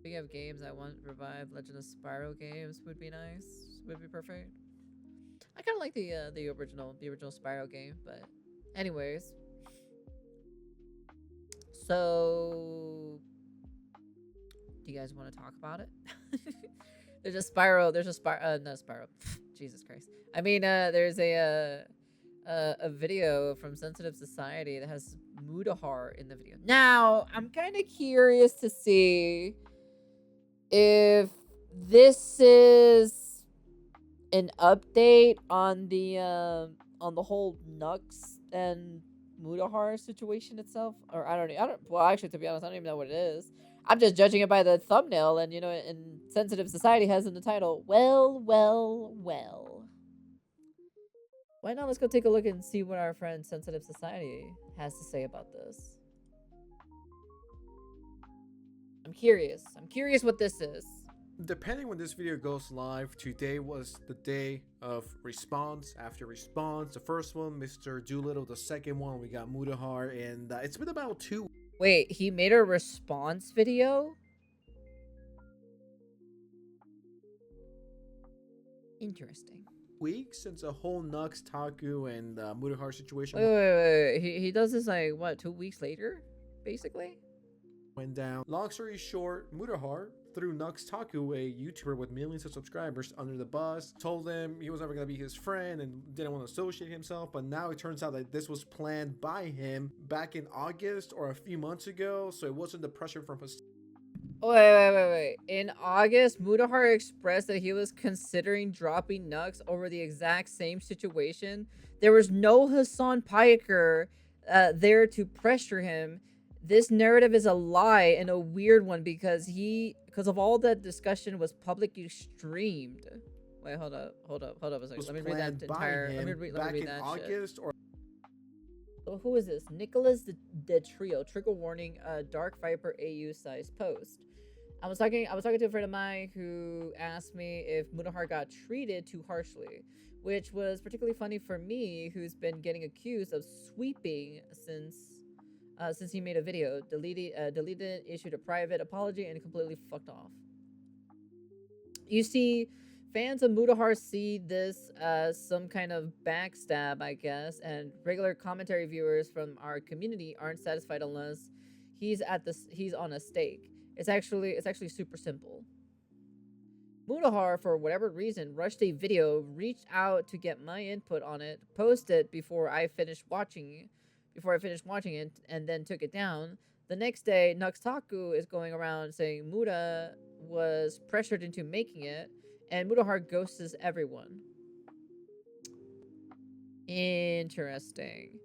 Speaking of games, I want revive Legend of Spyro games would be nice. Would be perfect. I kind of like the original Spyro game, but anyways. So, do you guys want to talk about it? There's a Spyro. No Spyro. Jesus Christ. I mean, there's a video from Sensitive Society that has Mudahar in the video. Now, I'm kind of curious to see if this is an update on the whole Nux and Mudahar situation itself, or I don't. Well, actually, to be honest, I don't even know what it is. I'm just judging it by the thumbnail, and and Sensitive Society has in the title. Well, well, well. Why not? Let's go take a look and see what our friend Sensitive Society has to say about this. I'm curious. I'm curious what this is. Depending when this video goes live, today was the day of response after response. The first one, Mr. Doolittle. The second one, we got Mudahar, and it's been about 2. Wait, he made a response video? Interesting. Weeks since the whole Nux, Taku, and Mudahar situation Wait. He does this like, what, 2 weeks later? Basically? went down. Long story short, Mudahar threw Nux Taku, a YouTuber with millions of subscribers, under the bus, told him he was never going to be his friend and didn't want to associate himself. But now it turns out that this was planned by him back in August or a few months ago, so it wasn't the pressure from his... Wait. In August, Mudahar expressed that he was considering dropping Nux over the exact same situation. There was no Hassan Piker there to pressure him. This narrative is a lie and a weird one because of all that discussion was publicly streamed. Wait, hold up a second. Let me read that entire. Let me read that August shit. So who is this? Nicholas the Trio. Trigger warning. Dark Viper AU size post. I was talking to a friend of mine who asked me if Mudahar got treated too harshly, which was particularly funny for me, who's been getting accused of sweeping since he made a video, deleted, issued a private apology, and completely fucked off. You see, fans of Mudahar see this as some kind of backstab, I guess, and regular commentary viewers from our community aren't satisfied unless he's on a stake. It's actually super simple. Mudahar, for whatever reason, rushed a video, reached out to get my input on it, posted it before I finished watching it, and then took it down. The next day, Nux Taku is going around saying Muda was pressured into making it, and Mudahar ghosts everyone. Interesting.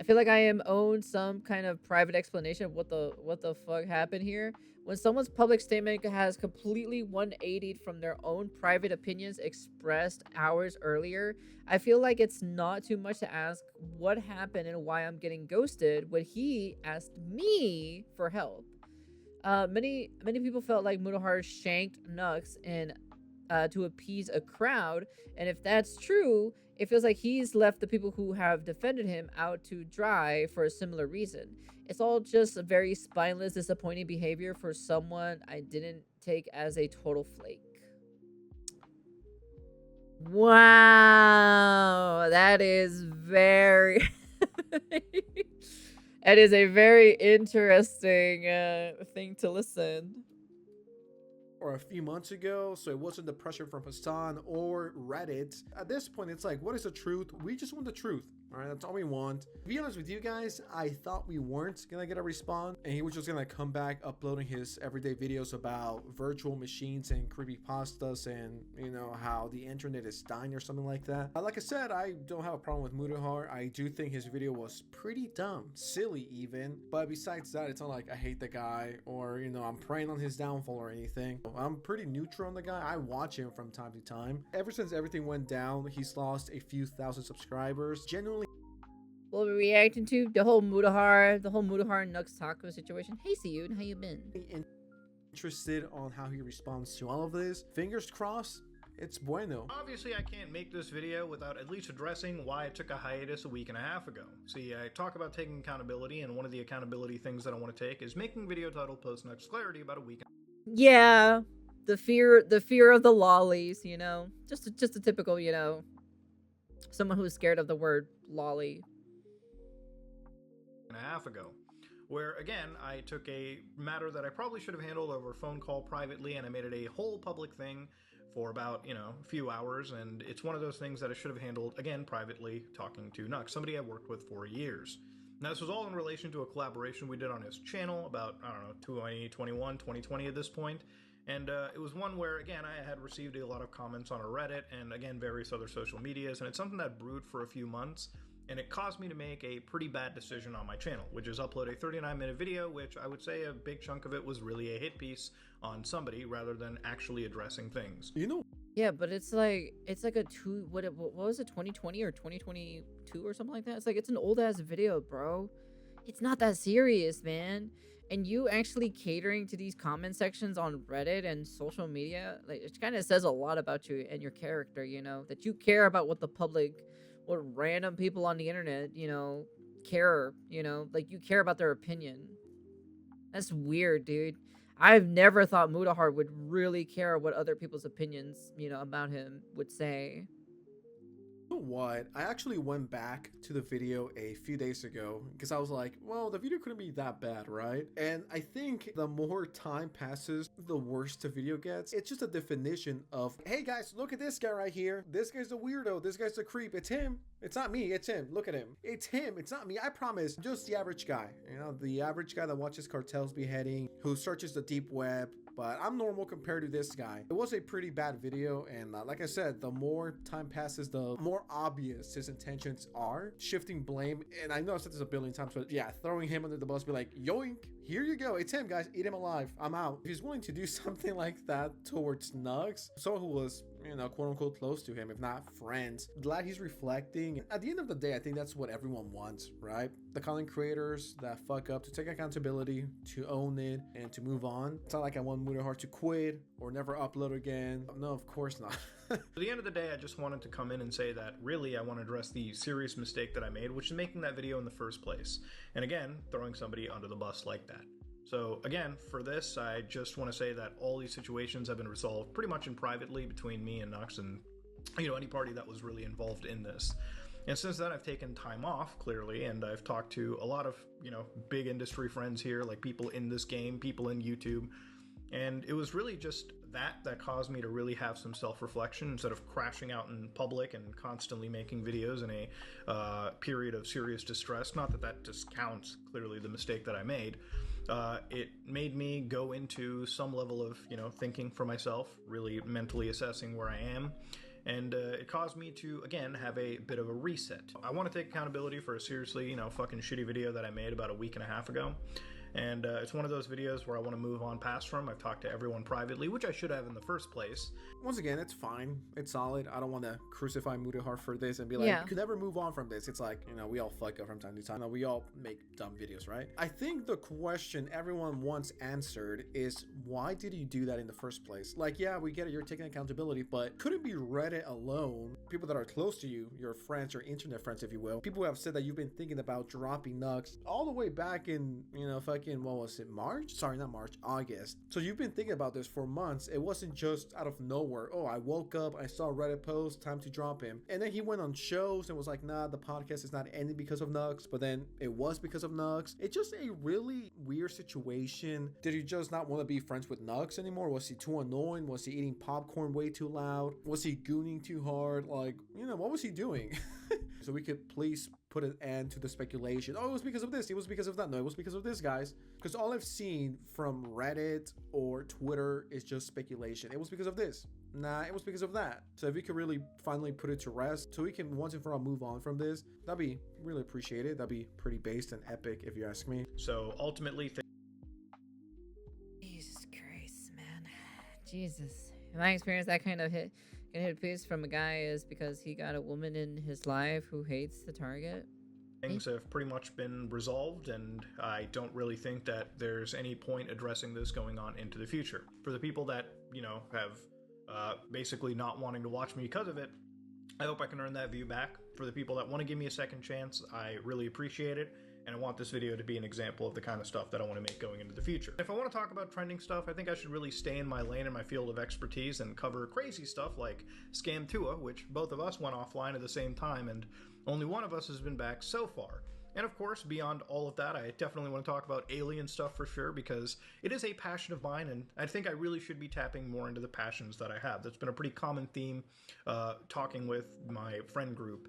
I feel like I am owed some kind of private explanation of what the fuck happened here. When someone's public statement has completely 180'd from their own private opinions expressed hours earlier, I feel like it's not too much to ask what happened and why I'm getting ghosted when he asked me for help. Many people felt like Mudahar shanked Nux and to appease a crowd, and if that's true, it feels like he's left the people who have defended him out to dry for a similar reason. It's all just a very spineless, disappointing behavior for someone I didn't take as a total flake. Wow, that is very... That is a very interesting thing to listen. Or a few months ago, so it wasn't the pressure from Hassan or Reddit. At this point, it's like, what is the truth? We just want the truth. All right, that's all we want. To be honest with you guys, I thought we weren't gonna get a response, and he was just gonna come back uploading his everyday videos about virtual machines and creepypastas and, you know, how the internet is dying or something like that. Like I said, I don't have a problem with Mudahar. I do think his video was pretty dumb, silly even. But besides that, it's not like I hate the guy or, you know, I'm preying on his downfall or anything. I'm pretty neutral on the guy. I watch him from time to time. Ever since everything went down, he's lost a few thousand subscribers. Genuinely. We'll be reacting to the whole Mudahar Nux Taku situation. Hey, Siyun, how you been? Interested on how he responds to all of this. Fingers crossed, it's bueno. Obviously, I can't make this video without at least addressing why I took a hiatus a week and a half ago. See, I talk about taking accountability, and one of the accountability things that I want to take is making video title post Nux Clarity about a week. Yeah, the fear of the lollies, you know, just a typical, you know, someone who's scared of the word lolly. And a half ago, where again I took a matter that I probably should have handled over a phone call privately, and I made it a whole public thing for about, you know, a few hours. And it's one of those things that I should have handled again privately, talking to Nux, somebody I worked with for years. Now, this was all in relation to a collaboration we did on his channel about, I don't know, 2021, 2020 at this point. And it was one where, again, I had received a lot of comments on a Reddit and, again, various other social medias. And it's something that brewed for a few months. And it caused me to make a pretty bad decision on my channel, which is upload a 39-minute video, which I would say a big chunk of it was really a hit piece on somebody rather than actually addressing things. You know, Yeah, but it's like a what was it, 2020 or 2022 or something like that? It's like it's an old ass video, bro. It's not that serious, man. And you actually catering to these comment sections on Reddit and social media, like it kind of says a lot about you and your character, you know, that you care about what the public, what random people on the internet, you know, care, you know, like you care about their opinion. That's weird, dude. I've never thought Mudahar would really care what other people's opinions, you know, about him would say. you know what? I actually went back to the video a few days ago because I was like, well, the video couldn't be that bad, right? And I think the more time passes, the worse the video gets. It's just a definition of, hey guys, look at this guy right here. This guy's a weirdo. This guy's a creep. It's him. It's not me. It's him. Look at him. It's him. It's not me. I promise. Just the average guy. You know, the average guy that watches cartels beheading, who searches the deep web, but I'm normal compared to this guy. It was a pretty bad video, and like I said, the more time passes, the more obvious his intentions are. Shifting blame, and I know I've said this a billion times, but yeah, throwing him under the bus, be like, yoink, here you go, it's him, guys, eat him alive, I'm out. If he's willing to do something like that towards Nux, someone who was, you know, quote unquote close to him, if not friends, glad he's reflecting. At the end of the day, I think that's what everyone wants, right? The content creators that fuck up to take accountability, to own it, and to move on. It's not like I want Mudahar to quit or never upload again. No, of course not. At the end of the day, I just wanted to come in and say that really I want to address the serious mistake that I made, which is making that video in the first place. And again, throwing somebody under the bus like that. So again, for this, I just want to say that all these situations have been resolved pretty much in privately between me and Nux and, you know, any party that was really involved in this. And since then, I've taken time off, clearly, and I've talked to a lot of, you know, big industry friends here, like people in this game, people in YouTube. And it was really just that caused me to really have some self-reflection instead of crashing out in public and constantly making videos in a period of serious distress. Not that that discounts, clearly, the mistake that I made. It made me go into some level of, you know, thinking for myself, really mentally assessing where I am. And it caused me to, again, have a bit of a reset. I want to take accountability for a seriously, you know, fucking shitty video that I made about a week and a half ago. And it's one of those videos where I want to move on past from. I've talked to everyone privately, which I should have in the first place. Once again, it's fine. It's solid. I don't want to crucify Mudahar for this and be like, Yeah. you could never move on from this. It's like, you know, we all fuck up from time to time. We all make dumb videos, right? I think the question everyone wants answered is, why did you do that in the first place? Like, yeah, we get it. You're taking accountability, but couldn't be Reddit alone. People that are close to you, your friends, your internet friends, if you will. People who have said that you've been thinking about dropping Nux all the way back in, you know, fucking, what was it, March? Sorry, not March, August. So you've been thinking about this for months. It wasn't just out of nowhere. Oh, I woke up, I saw a Reddit post, time to drop him. And then he went on shows and was like, nah, the podcast is not ending because of Nux, but then it was because of Nux. It's just a really weird situation. Did he just not want to be friends with Nux anymore? Was he too annoying? Was he eating popcorn way too loud? Was he gooning too hard? Like, you know, what was he doing? So we could please put an end to the speculation. Oh, it was because of this. It was because of that. No, it was because of this, guys. Because all I've seen from Reddit or Twitter is just speculation. It was because of this. Nah, it was because of that. So if we could really finally put it to rest, so we can once and for all move on from this, that'd be really appreciated. That'd be pretty based and epic, if you ask me. So ultimately, Jesus Christ, man. Jesus. In my experience, that kind of hit piece from a guy is because he got a woman in his life who hates the target. things have pretty much been resolved, and I don't really think that there's any point addressing this going on into the future. For the people that, you know, have basically not wanting to watch me because of it, I hope I can earn that view back. For the people that want to give me a second chance, I really appreciate it. And I want this video to be an example of the kind of stuff that I want to make going into the future. If I want to talk about trending stuff, I think I should really stay in my lane and my field of expertise and cover crazy stuff like Scam Tua, which both of us went offline at the same time, and only one of us has been back so far. And of course, beyond all of that, I definitely want to talk about alien stuff for sure, because it is a passion of mine, and I think I really should be tapping more into the passions that I have. That's been a pretty common theme talking with my friend group.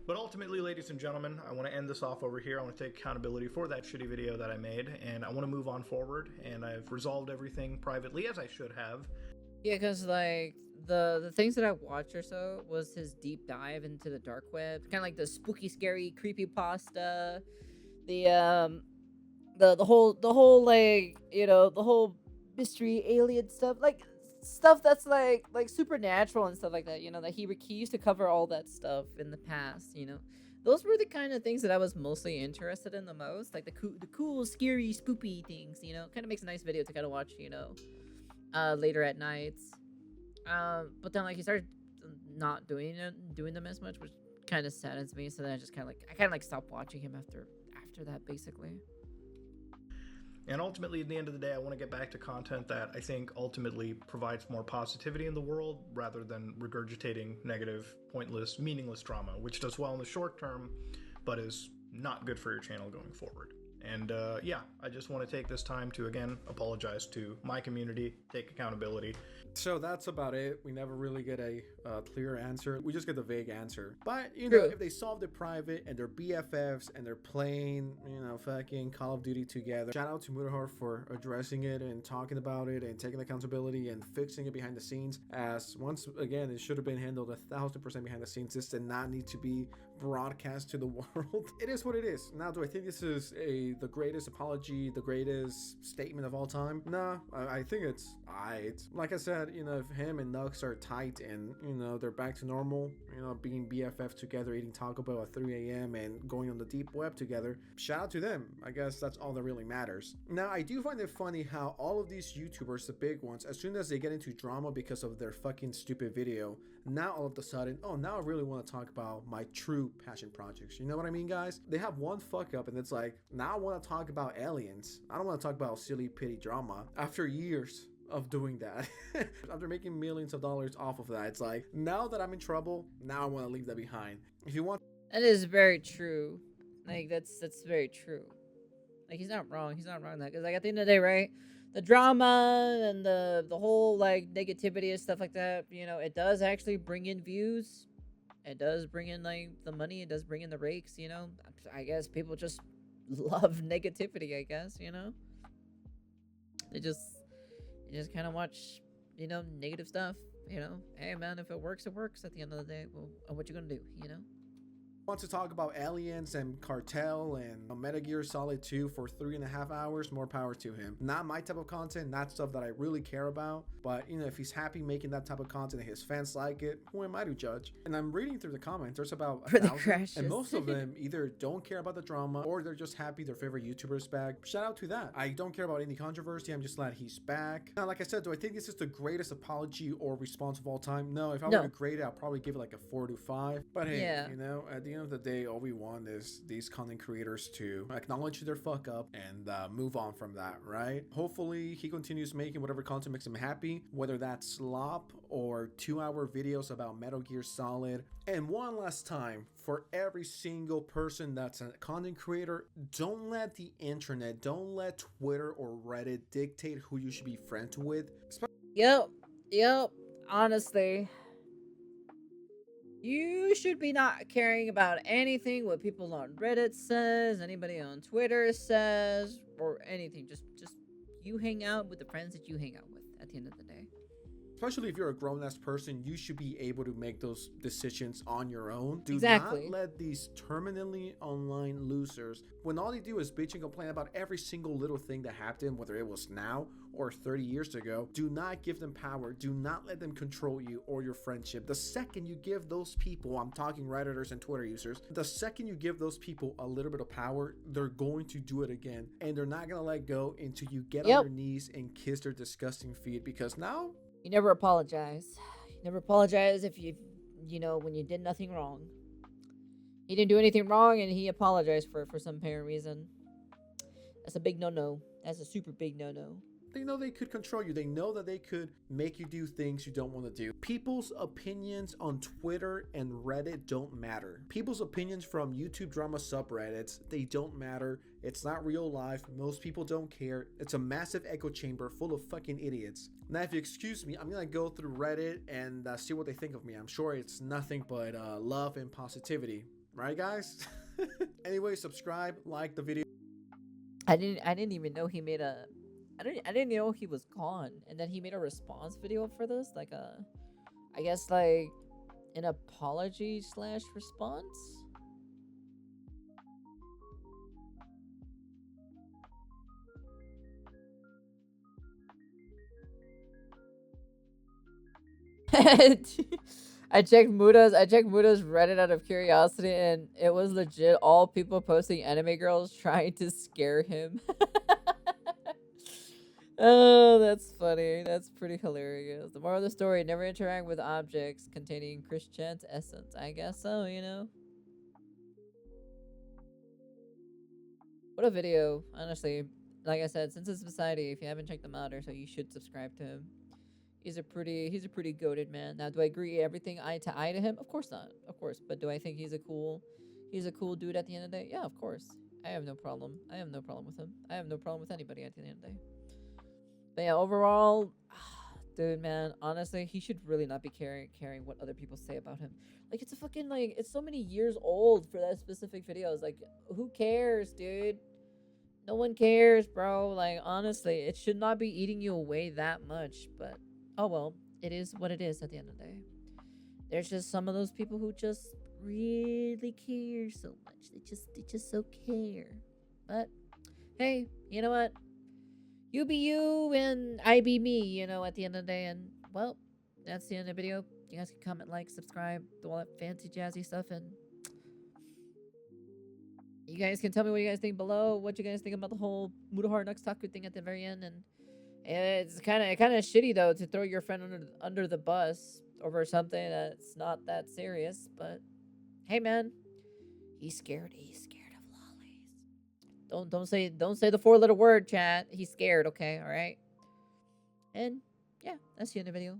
But ultimately, ladies and gentlemen, I want to end this off over here. I want to take accountability for that shitty video that I made, and I want to move on forward, and I've resolved everything privately, as I should have. Yeah, because, like, the things that I watched or so was his deep dive into the dark web. Kind of like the spooky, scary, creepypasta. The whole, like, you know, the whole mystery alien stuff. Like, stuff that's like supernatural and stuff like that, you know, that he used to cover all that stuff in the past, you know. Those were the kind of things that I was mostly interested in the most, like the cool scary spoopy things, you know. Kind of makes a nice video to kind of watch, you know, later at nights. But then, like, he started not doing them as much, which kind of saddens me. So then I just kind of like stopped watching him after that, basically. And ultimately, at the end of the day, I want to get back to content that I think ultimately provides more positivity in the world rather than regurgitating negative, pointless, meaningless drama, which does well in the short term, but is not good for your channel going forward. And yeah, I just want to take this time to, again, apologize to my community, take accountability. So that's about it. We never really get a clear answer. We just get the vague answer. But, you know, if they solved it private and they're BFFs and they're playing, you know, fucking Call of Duty together. Shout out to Mutahar for addressing it and talking about it and taking accountability and fixing it behind the scenes. As once again, it should have been handled 1000% behind the scenes. This did not need to be broadcast to the world. It is what it is. Now, do I think this is the greatest apology, the greatest statement of all time? Nah, I think it's alright. Like I said, you know, if him and Nux are tight and, you know, they're back to normal, you know, being BFF together, eating Taco Bell at 3 a.m. and going on the deep web together, shout out to them. I guess that's all that really matters. Now, I do find it funny how all of these YouTubers, the big ones, as soon as they get into drama because of their fucking stupid video, now all of a sudden, oh, now I really want to talk about my true passion projects. You know what I mean, guys? They have one fuck up and it's like, now I want to talk about aliens. I don't want to talk about silly pity drama. After years of doing that, after making millions of dollars off of that, it's like, now that I'm in trouble, now I want to leave that behind. If you want, that is very true. Like, that's very true. Like, he's not wrong. He's not wrong that, because, like, at the end of the day, right, the drama and the whole, like, negativity and stuff like that, you know, it does actually bring in views. It does bring in, like, the money. It does bring in the rakes, you know. I guess people just love negativity, I guess, you know. They just kind of watch, you know, negative stuff, you know. Hey, man, if it works, it works at the end of the day. Well, what you gonna do, you know? wants to talk about aliens and cartel and Metal Gear Solid 2 for 3.5 hours, more power to him. Not my type of content, not stuff that I really care about, but you know, if he's happy making that type of content and his fans like it, who am I to judge? And I'm reading through the comments, there's about 1,000, and most of them either don't care about the drama or they're just happy their favorite YouTuber's back. Shout out to that. I don't care about any controversy, I'm just glad he's back. Now, like I said, do I think this is the greatest apology or response of all time? No, if I were to grade it, I'll probably give it like a 4 to 5. But hey, you know, at the end of the day, all we want is these content creators to acknowledge their fuck up and move on from that, right? Hopefully he continues making whatever content makes him happy, whether that's slop or 2-hour videos about Metal Gear Solid. And one last time, for every single person that's a content creator, don't let the internet, don't let Twitter or Reddit dictate who you should be friends with. Yep, honestly. You should be not caring about anything what people on Reddit says, anybody on Twitter says, or anything. Just you hang out with the friends that you hang out with at the end of the day. Especially if you're a grown-ass person, you should be able to make those decisions on your own. Do exactly. not let these terminally online losers, when all they do is bitch and complain about every single little thing that happened, whether it was now or 30 years ago, do not give them power. Do not let them control you or your friendship. The second you give those people, I'm talking Redditors and Twitter users, the second you give those people a little bit of power, they're going to do it again. And they're not going to let go until you get on your knees and kiss their disgusting feet, because now... You never apologize. You never apologize if you know, when you did nothing wrong. He didn't do anything wrong, and he apologized for some apparent reason. That's a big no-no. That's a super big no-no. They know they could control you. They know that they could make you do things you don't want to do. People's opinions on Twitter and Reddit don't matter. People's opinions from YouTube drama subreddits, they don't matter. It's not real life. Most people don't care. It's a massive echo chamber full of fucking idiots. Now, if you excuse me, I'm gonna go through Reddit and see what they think of me. I'm sure it's nothing but love and positivity. Right, guys? Anyway, subscribe, like the video. I didn't even know he made a. I didn't know he was gone, and then he made a response video for this, like I guess like an apology / response. I checked Muda's Reddit out of curiosity, and it was legit all people posting anime girls trying to scare him. Oh, that's funny. That's pretty hilarious. The moral of the story, never interact with objects containing Christian's essence. I guess so, you know? What a video, honestly. Like I said, Sense of Society, if you haven't checked them out or so, you should subscribe to him. He's a pretty goated man. Now, do I agree everything eye to eye to him? Of course not. Of course. But do I think he's a cool dude at the end of the day? Yeah, of course. I have no problem. I have no problem with him. I have no problem with anybody at the end of the day. But yeah, overall, dude, man, honestly, he should really not be caring what other people say about him. Like, it's a fucking, like, it's so many years old for that specific video. It's like, who cares, dude? No one cares, bro. Like, honestly, it should not be eating you away that much. But, oh well, it is what it is at the end of the day. There's just some of those people who just really care so much. They just so care. But, hey, you know what? You be you and I be me, you know, at the end of the day. And, well, that's the end of the video. You guys can comment, like, subscribe, do all that fancy jazzy stuff. And you guys can tell me what you guys think below. What you guys think about the whole Mutahar Nux Taku thing at the very end. And it's kind of shitty, though, to throw your friend under the bus over something that's not that serious. But, hey, man, he's scared. He's scared. Don't say the 4-letter word, chat. He's scared, okay? All right. And yeah, that's the end of the video.